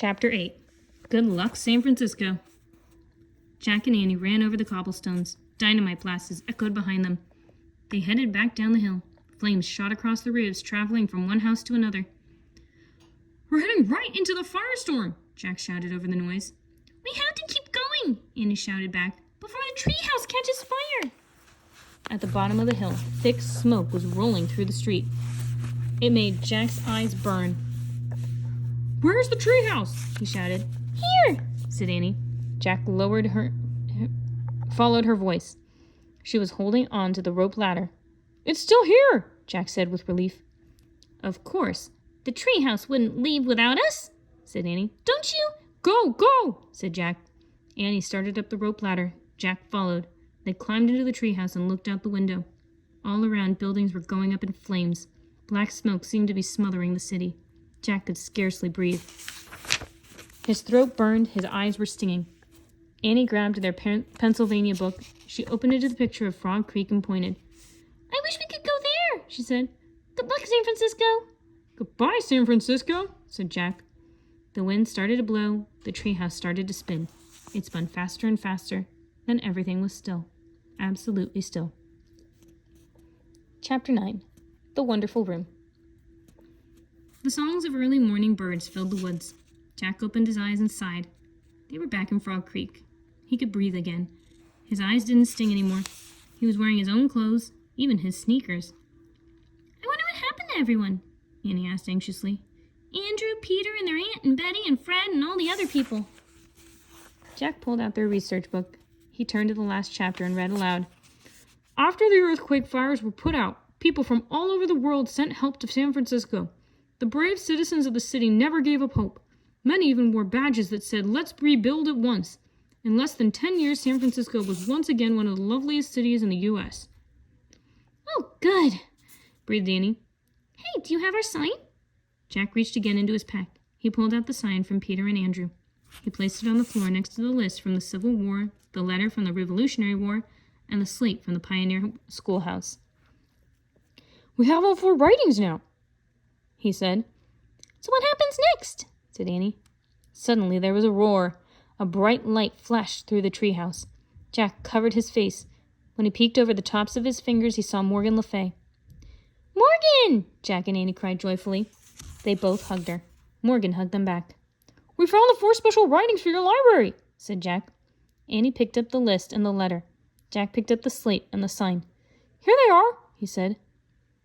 Chapter 8. Good luck, San Francisco. Jack and Annie ran over the cobblestones. Dynamite blasts echoed behind them. They headed back down the hill. Flames shot across the roofs, traveling from one house to another. "We're heading right into the firestorm!" Jack shouted over the noise. "We have to keep going!" Annie shouted back, "before the treehouse catches fire!" At the bottom of the hill, thick smoke was rolling through the street. It made Jack's eyes burn. "Where's the treehouse?" he shouted. "Here," said Annie. Jack followed her voice. She was holding on to the rope ladder. "It's still here," Jack said with relief. "Of course. The treehouse wouldn't leave without us," said Annie. "Don't you?" "Go, go," said Jack. Annie started up the rope ladder. Jack followed. They climbed into the treehouse and looked out the window. All around, buildings were going up in flames. Black smoke seemed to be smothering the city. Jack could scarcely breathe. His throat burned, his eyes were stinging. Annie grabbed their Pennsylvania book. She opened it to the picture of Frog Creek and pointed. "I wish we could go there," she said. "Good luck, San Francisco." "Goodbye, San Francisco," said Jack. The wind started to blow. The treehouse started to spin. It spun faster and faster. Then everything was still. Absolutely still. Chapter 9. The Wonderful Room. The songs of early morning birds filled the woods. Jack opened his eyes and sighed. They were back in Frog Creek. He could breathe again. His eyes didn't sting anymore. He was wearing his own clothes, even his sneakers. "I wonder what happened to everyone?" Annie asked anxiously. "Andrew, Peter, and their aunt, and Betty, and Fred, and all the other people." Jack pulled out their research book. He turned to the last chapter and read aloud. "After the earthquake fires were put out, people from all over the world sent help to San Francisco. The brave citizens of the city never gave up hope. Many even wore badges that said, 'Let's rebuild at once.' In less than 10 years, San Francisco was once again one of the loveliest cities in the U.S. "Oh, good," breathed Annie. "Hey, do you have our sign?" Jack reached again into his pack. He pulled out the sign from Peter and Andrew. He placed it on the floor next to the list from the Civil War, the letter from the Revolutionary War, and the slate from the Pioneer Schoolhouse. "We have all 4 writings now," he said. "So what happens next?" said Annie. Suddenly there was a roar. A bright light flashed through the treehouse. Jack covered his face. When he peeked over the tops of his fingers, he saw Morgan Le Fay. "Morgan!" Jack and Annie cried joyfully. They both hugged her. Morgan hugged them back. "We found the 4 special writings for your library," said Jack. Annie picked up the list and the letter. Jack picked up the slate and the sign. "Here they are," he said.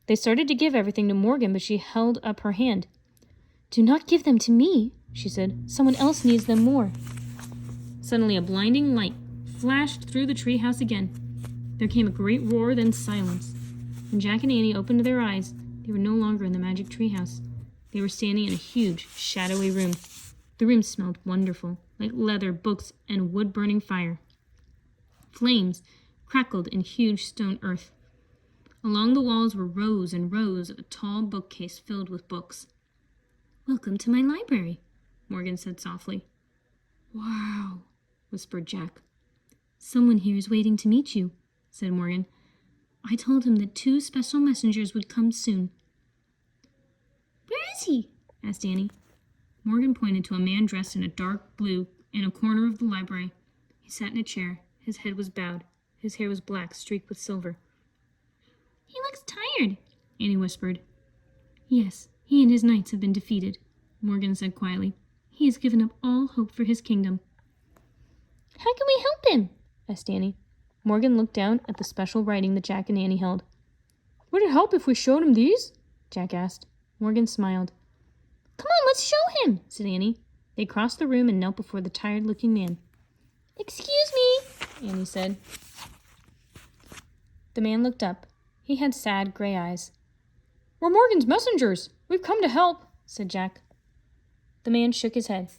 They started to give everything to Morgan, but she held up her hand. "Do not give them to me," she said. "Someone else needs them more." Suddenly a blinding light flashed through the treehouse again. There came a great roar, then silence. When Jack and Annie opened their eyes, they were no longer in the magic treehouse. They were standing in a huge, shadowy room. The room smelled wonderful, like leather, books, and wood-burning fire. Flames crackled in huge stone earth. Along the walls were rows and rows of a tall bookcase filled with books. "Welcome to my library," Morgan said softly. "Wow," whispered Jack. "Someone here is waiting to meet you," said Morgan. "I told him that 2 special messengers would come soon." "Where is he?" asked Annie. Morgan pointed to a man dressed in a dark blue in a corner of the library. He sat in a chair. His head was bowed. His hair was black, streaked with silver. "He looks tired," Annie whispered. "Yes, he and his knights have been defeated," Morgan said quietly. "He has given up all hope for his kingdom." "How can we help him?" asked Annie. Morgan looked down at the special writing that Jack and Annie held. "Would it help if we showed him these?" Jack asked. Morgan smiled. "Come on, let's show him," said Annie. They crossed the room and knelt before the tired-looking man. "Excuse me," Annie said. The man looked up. He had sad, gray eyes. "We're Morgan's messengers. We've come to help," said Jack. The man shook his head.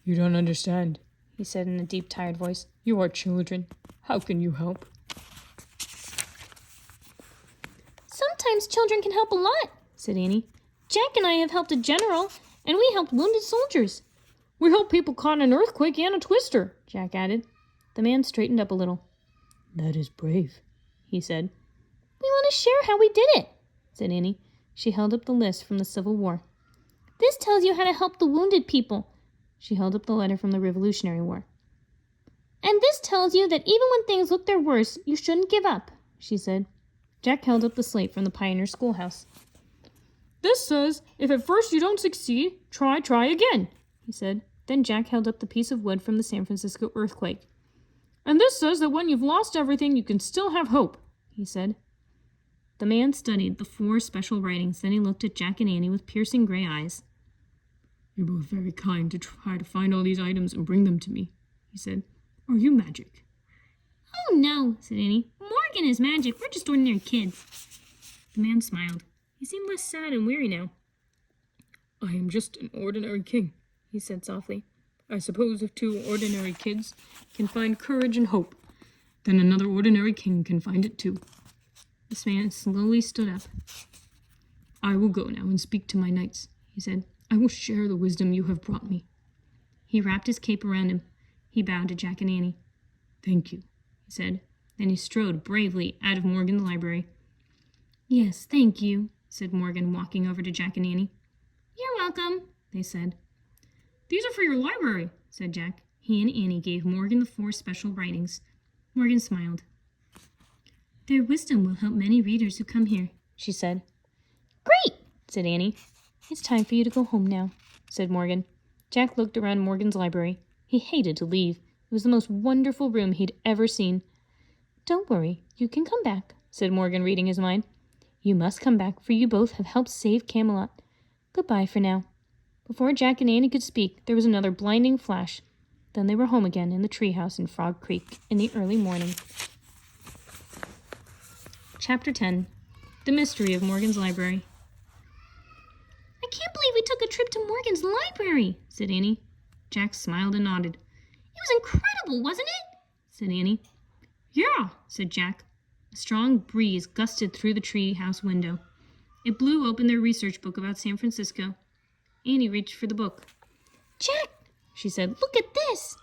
"You don't understand," he said in a deep, tired voice. "You are children. How can you help?" "Sometimes children can help a lot," said Annie. "Jack and I have helped a general, and we helped wounded soldiers." "We helped people caught in an earthquake and a twister," Jack added. The man straightened up a little. "That is brave," he said. "We want to share how we did it," said Annie. She held up the list from the Civil War. "This tells you how to help the wounded people. She held up the letter from the Revolutionary War. "And this tells you that even when things look their worst, you shouldn't give up," she said. Jack held up the slate from the Pioneer Schoolhouse. "This says, if at first you don't succeed, try again," he said. Then Jack held up the piece of wood from the San Francisco earthquake. "And this says that when you've lost everything, you can still have hope," he said. The man studied the 4 special writings, then he looked at Jack and Annie with piercing gray eyes. "You're both very kind to try to find all these items and bring them to me," he said. "Are you magic?" "Oh, no," said Annie. "Morgan is magic. We're just ordinary kids." The man smiled. He seemed less sad and weary now. "I am just an ordinary king," he said softly. "I suppose if 2 ordinary kids can find courage and hope, then another ordinary king can find it too." This man slowly stood up. "I will go now and speak to my knights," he said. "I will share the wisdom you have brought me." He wrapped his cape around him. He bowed to Jack and Annie. "Thank you," he said. Then he strode bravely out of Morgan's library. "Yes, thank you," said Morgan, walking over to Jack and Annie. "You're welcome," they said. "These are for your library," said Jack. He and Annie gave Morgan the 4 special writings. Morgan smiled. "Their wisdom will help many readers who come here," she said. "Great," said Annie. "It's time for you to go home now," said Morgan. Jack looked around Morgan's library. He hated to leave. It was the most wonderful room he'd ever seen. "Don't worry, you can come back," said Morgan, reading his mind. "You must come back, for you both have helped save Camelot. Goodbye for now." Before Jack and Annie could speak, there was another blinding flash. Then they were home again in the treehouse in Frog Creek in the early morning. Chapter 10. The Mystery of Morgan's Library. "I can't believe we took a trip to Morgan's library," said Annie. Jack smiled and nodded. "It was incredible, wasn't it?" said Annie. "Yeah," said Jack. A strong breeze gusted through the treehouse window. It blew open their research book about San Francisco. Annie reached for the book. "Jack," she said, "look at this."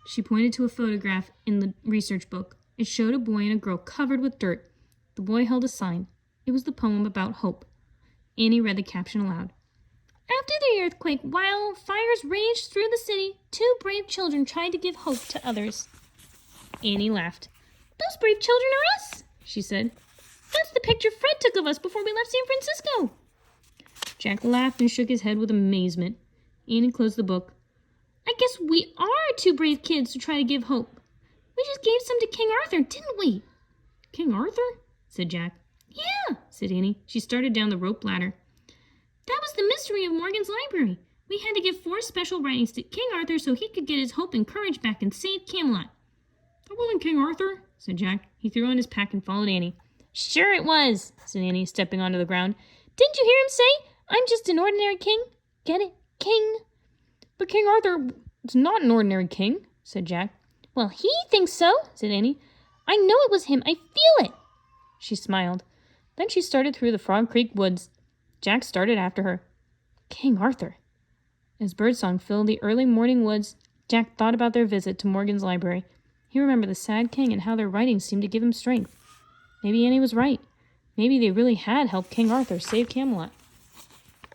She pointed to a photograph in the research book. It showed a boy and a girl covered with dirt. The boy held a sign. It was the poem about hope. Annie read the caption aloud. "After the earthquake, while fires raged through the city, 2 brave children tried to give hope to others." Annie laughed. "Those brave children are us," she said. "That's the picture Fred took of us before we left San Francisco." Jack laughed and shook his head with amazement. Annie closed the book. "I guess we are 2 brave kids who try to give hope. We just gave some to King Arthur, didn't we?" "King Arthur?" said Jack. "Yeah," said Annie. She started down the rope ladder. "That was the mystery of Morgan's library. We had to give 4 special writings to King Arthur so he could get his hope and courage back and save Camelot." "That wasn't King Arthur," said Jack. He threw on his pack and followed Annie. "Sure it was," said Annie, stepping onto the ground. "Didn't you hear him say, 'I'm just an ordinary king'? Get it? King." "But King Arthur is not an ordinary king," said Jack. "Well, he thinks so," said Annie. "I know it was him. I feel it." She smiled. Then she started through the Frog Creek woods. Jack started after her. King Arthur. As birdsong filled the early morning woods, Jack thought about their visit to Morgan's library. He remembered the sad king and how their writings seemed to give him strength. Maybe Annie was right. Maybe they really had helped King Arthur save Camelot.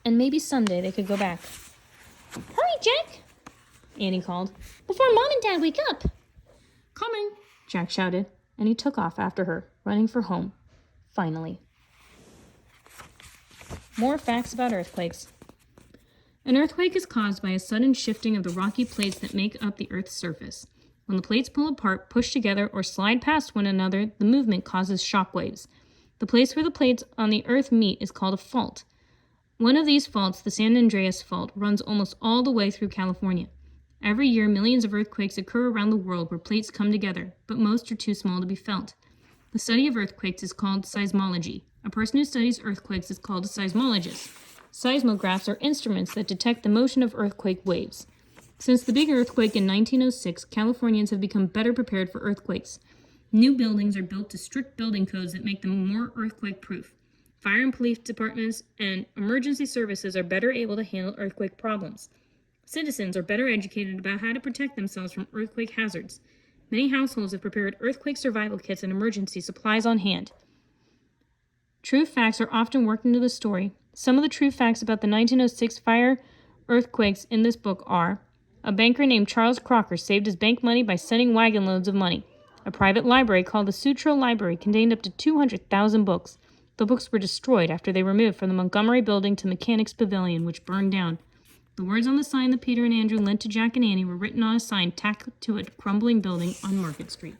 And maybe someday they could go back. "Hurry, Jack," Annie called, "before Mom and Dad wake up." "Coming," Jack shouted, and he took off after her, running for home. Finally. More facts about earthquakes. An earthquake is caused by a sudden shifting of the rocky plates that make up the Earth's surface. When the plates pull apart, push together, or slide past one another, the movement causes shock waves. The place where the plates on the Earth meet is called a fault. One of these faults, the San Andreas Fault, runs almost all the way through California. Every year, millions of earthquakes occur around the world where plates come together, but most are too small to be felt. The study of earthquakes is called seismology. A person who studies earthquakes is called a seismologist. Seismographs are instruments that detect the motion of earthquake waves. Since the big earthquake in 1906, Californians have become better prepared for earthquakes. New buildings are built to strict building codes that make them more earthquake-proof. Fire and police departments and emergency services are better able to handle earthquake problems. Citizens are better educated about how to protect themselves from earthquake hazards. Many households have prepared earthquake survival kits and emergency supplies on hand. True facts are often worked into the story. Some of the true facts about the 1906 fire earthquakes in this book are: a banker named Charles Crocker saved his bank money by sending wagon loads of money. A private library called the Sutro Library contained up to 200,000 books. The books were destroyed after they were moved from the Montgomery Building to Mechanics Pavilion, which burned down. The words on the sign that Peter and Andrew lent to Jack and Annie were written on a sign tacked to a crumbling building on Market Street.